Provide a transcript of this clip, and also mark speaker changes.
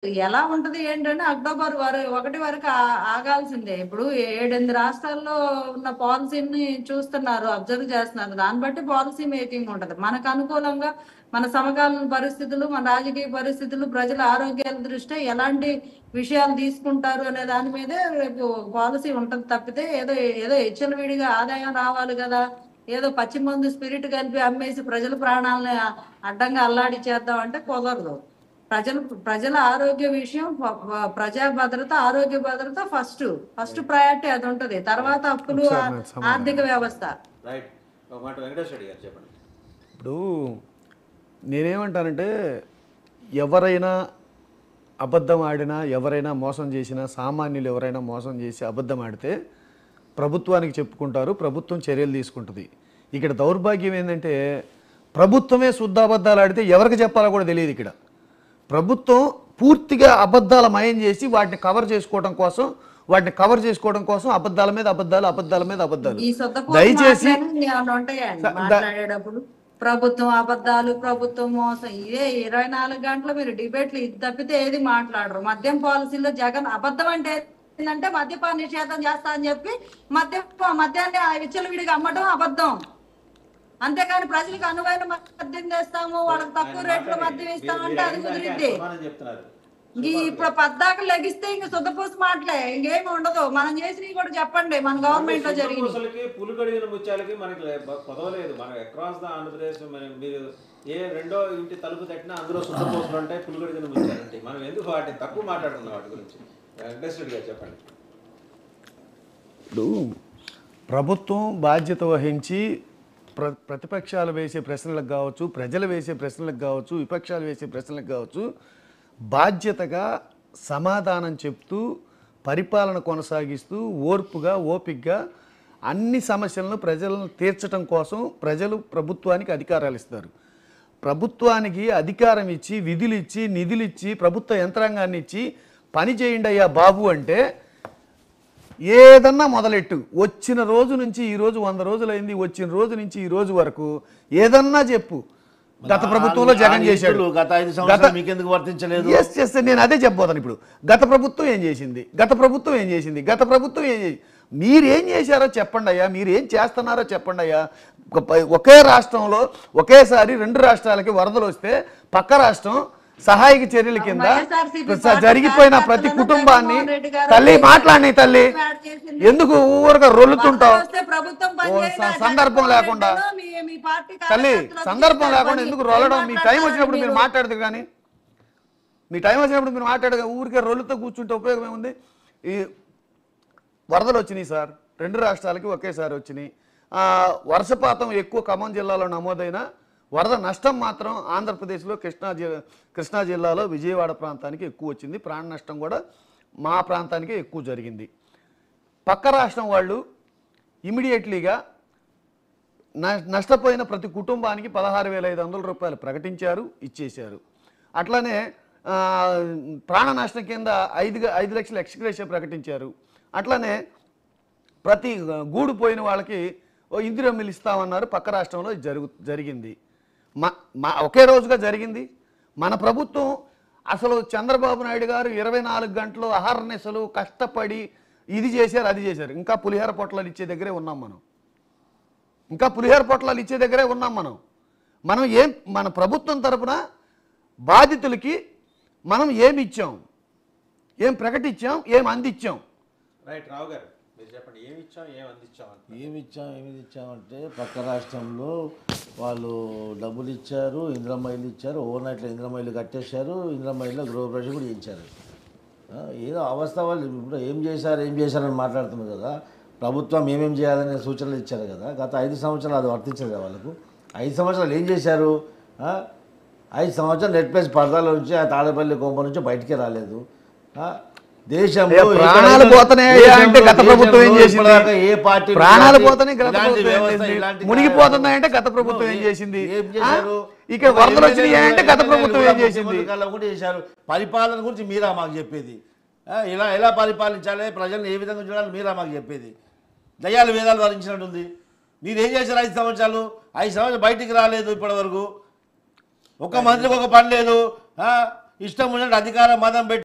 Speaker 1: ఎలా ఉంటది ఏంటంటే అక్టోబర్ 1 వరకు ఆగాల్సిందే. ఇప్పుడు 7-8 రాష్ట్రాల్లో ఉన్న పాలసీని చూస్తున్నారు, అబ్జర్వ్ చేస్తున్నారు. దాన్ని బట్టి పాలసీ మేకింగ్ ఉంటది. మనకు అనుకూలంగా మన సమకాలీన పరిస్థితులు, మన రాజకీయ పరిస్థితులు, ప్రజల ఆరోగ్యాల దృష్ట్యా ఎలాంటి విషయాలు తీసుకుంటారు అనే దాని మీదే రేపు పాలసీ ఉంటది తప్పితే ఏదో ఏదో విడిగా ఆదాయం రావాలి కదా, ఏదో పచ్చి మందు స్పిరిట్ కలిపి అమ్మేసి ప్రజల ప్రాణాలని అడ్డంగా అల్లాడి చేద్దాం అంటే కుదరదు. ప్రజల ఆరోగ్య విషయం, ప్రజా భద్రత, ఆరోగ్య భద్రత ఫస్ట్ ఫస్ట్ ప్రయారిటీ అది ఉంటది. తర్వాత అప్పులు, ఆర్థిక వ్యవస్థ.
Speaker 2: ఇప్పుడు నేనేమంటానంటే ఎవరైనా అబద్ధం ఆడినా, ఎవరైనా మోసం చేసినా, సామాన్యులు ఎవరైనా మోసం చేసి అబద్ధం ఆడితే ప్రభుత్వానికి చెప్పుకుంటారు, ప్రభుత్వం చర్యలు తీసుకుంటుంది. ఇక్కడ దౌర్భాగ్యం ఏంటంటే ప్రభుత్వమే శుద్ధాబద్ధాలు ఆడితే ఎవరికి చెప్పాలో కూడా తెలియదు. ఇక్కడ ప్రభుత్వం పూర్తిగా అబద్ధాల మయం చేసి వాటిని కవర్ చేసుకోవడం కోసం అబద్ధాల మీద అబద్ధాలు. దయచేసి
Speaker 1: మాట్లాడేటప్పుడు ప్రభుత్వం అబద్ధాలు, ప్రభుత్వం మోసం, ఇదే 24 గంటలు మీరు డిబేట్లు ఇది తప్పితే ఏది మాట్లాడరు. మద్యం పాలసీలో జగన్ అబద్ధం అంటే ఏంటంటే మద్యపాన నిషేధం చేస్తా అని చెప్పి మద్యాన్ని విచ్చలవిడిగా అమ్మటం అబద్ధం. అంతేకాని ప్రజలకు అనువైన మద్యం చేస్తాము, వాళ్ళకి తక్కువ రేట్లో మద్యం ఇస్తాము అంటే అది కుదిరిద్ది. ఇప్పుడు పద్దాక లెగిస్తే ఇంక శుద్ధపూసి మాటలే, ఇంకేమి ఉండదు. మనం చేసినవి కూడా చెప్పండి మన గవర్నమెంట్ లో జరిగింది.
Speaker 3: పులుగడిగిన ముత్యాలకి మనకి పొదవలేదు. మనం అక్రాస్ ద ఆంధ్రప్రదేశ్ మీరు ఏ రెండో ఇంటి తలుపు తట్టినా అందులో శుద్ధపూసలు ఉంటాయి, పులుగడిగిన ముత్యాలు ఉంటాయి. మనం ఎందుకు వాటిని తక్కువ మాట్లాడుతున్నాం వాటి గురించి? వెంకటేశ్వరుడిగా చెప్పండి.
Speaker 2: ఇప్పుడు ప్రభుత్వం బాధ్యత వహించి ప్రతిపక్షాలు వేసే ప్రశ్నలకు కావచ్చు, ప్రజలు వేసే ప్రశ్నలకు కావచ్చు, విపక్షాలు వేసే ప్రశ్నలకు కావచ్చు, బాధ్యతగా సమాధానం చెప్తూ పరిపాలన కొనసాగిస్తూ ఓర్పుగా ఓపికగా అన్ని సమస్యలను ప్రజలను తీర్చడం కోసం ప్రజలు ప్రభుత్వానికి అధికారాలు ఇస్తారు. ప్రభుత్వానికి అధికారం ఇచ్చి, విధులు ఇచ్చి, నిధులు ఇచ్చి, ప్రభుత్వ యంత్రాంగాన్ని ఇచ్చి పని చేయండి అయ్యా బాబు అంటే ఏదన్నా మొదలెట్టు. వచ్చిన రోజు నుంచి ఈరోజు 100 రోజులైంది, వచ్చిన రోజు నుంచి ఈ రోజు వరకు ఏదన్నా చెప్పు. గత ప్రభుత్వంలో జగన్ చేశాడు,
Speaker 4: గత 5 సంవత్సరాలు మీకు ఎందుకు వర్తించలేదు?
Speaker 2: నేను అదే చెప్పబోతాను. ఇప్పుడు గత ప్రభుత్వం ఏం చేసింది, గత ప్రభుత్వం ఏం చేసింది, గత ప్రభుత్వం ఏం చేసింది, మీరేం చేశారో చెప్పండి అయ్యా, మీరు ఏం చేస్తున్నారో చెప్పండి అయ్యా. ఒకే రాష్ట్రంలో ఒకేసారి 2 రాష్ట్రాలకి వరదలు వస్తే పక్క రాష్ట్రం సహాయక చర్యల కింద జరిగిపోయిన ప్రతి కుటుంబాన్ని తల్లి మాట్లాడి తల్లి ఎందుకు ఊరగా రొల్లుతుంటావు? సందర్భం లేకుండా తల్లి సందర్భం లేకుండా ఎందుకు రొల్లడం? మీ టైం వచ్చినప్పుడు మీరు మాట్లాడదు, కానీ మీ టైం వచ్చినప్పుడు మీరు మాట్లాడదు. ఊరికే రొల్లుతో కూర్చుంటే ఉపయోగం ఏముంది? ఈ వరదలు వచ్చినాయి సార్, 2 రాష్ట్రాలకి ఒకేసారి వచ్చినాయి. వర్షపాతం ఎక్కువ ఖమ్మం జిల్లాలో నమోదైన వరద నష్టం మాత్రం ఆంధ్రప్రదేశ్లో కృష్ణా జిల్లాలో విజయవాడ ప్రాంతానికి ఎక్కువ వచ్చింది. ప్రాణ నష్టం కూడా మా ప్రాంతానికే ఎక్కువ జరిగింది. పక్క రాష్ట్రం వాళ్ళు ఇమీడియట్లీగా నష్టపోయిన ప్రతి కుటుంబానికి 16,500 రూపాయలు ప్రకటించారు, ఇచ్చేశారు. అట్లానే ప్రాణ నష్టం కింద 5 లక్షల ఎక్స్గ్రేషియా ప్రకటించారు. అట్లానే ప్రతి గూడు పోయిన వాళ్ళకి ఇందిరమ్మ ఇల్లు ఇస్తామన్నారు. పక్క రాష్ట్రంలో జరిగింది. ఒకే రోజుగా జరిగింది. మన ప్రభుత్వం అసలు చంద్రబాబు నాయుడు గారు 24 గంటలు అహర్నిశలు కష్టపడి ఇది చేశారు, అది చేశారు. ఇంకా పులిహోర పొట్లాలు ఇచ్చే దగ్గరే ఉన్నాం మనం. మన ప్రభుత్వం తరపున బాధితులకి మనం ఏమి ఇచ్చాం, ఏం ప్రకటించాం, ఏం అందించాం?
Speaker 3: రైట్ రావు గారు మీరు చెప్పండి, ఏమి
Speaker 4: ఇచ్చామంటే పక్క రాష్ట్రంలో వాళ్ళు డబ్బులు ఇచ్చారు, ఇందిరమ్మ ఇల్లు ఇచ్చారు, ఓవర్ నైట్లో ఇందిరమ్మ ఇల్లు కట్టేశారు, ఇందిరమ్మ ఇల్లు గృహప్రవేశం కూడా చేయించారు. ఏదో అవస్థ వాళ్ళు ఇప్పుడు ఏం చేశారని మాట్లాడుతున్నారు కదా. ప్రభుత్వం ఏమేం చేయాలనే సూచనలు ఇచ్చారు కదా. గత 5 సంవత్సరాలు అది వర్తించదు కదా వాళ్ళకు. 5 సంవత్సరాలు ఏం చేశారు? 5 సంవత్సరాలు నెట్ ప్లేస్ పరదాల నుంచి ఆ తాడేపల్లి కొంప నుంచి బయటికే రాలేదు. దేశంలో
Speaker 2: ప్రాణాలు పోతున్నాయి అంటే గత ప్రభుత్వం ఏం చేసింది?
Speaker 4: ఏ పార్టీ
Speaker 2: ప్రాణాలు పోతున్నాయి, మునిగిపోతున్నాయంటే గత ప్రభుత్వం ఏం చేసింది? ఇక వరదలు వచ్చినాయి అంటే గత ప్రభుత్వం ఏం చేసింది?
Speaker 4: చేశారు. పరిపాలన గురించి మీరా మాకు చెప్పేది? ఎలా పరిపాలించాలి, ప్రజలను ఏ విధంగా చూడాలి మీరా మాకు చెప్పేది? దయ్యాలు వేదాలు వరించినట్టుంది. మీరు ఏం చేశారు 5 సంవత్సరాలు? 5 సంవత్సరాలు బయటికి రాలేదు ఇప్పటి వరకు. ఒక మంత్రికి ఒక పని లేదు. ఇష్టం ఉన్నట్టు అధికార మదం పెట్టి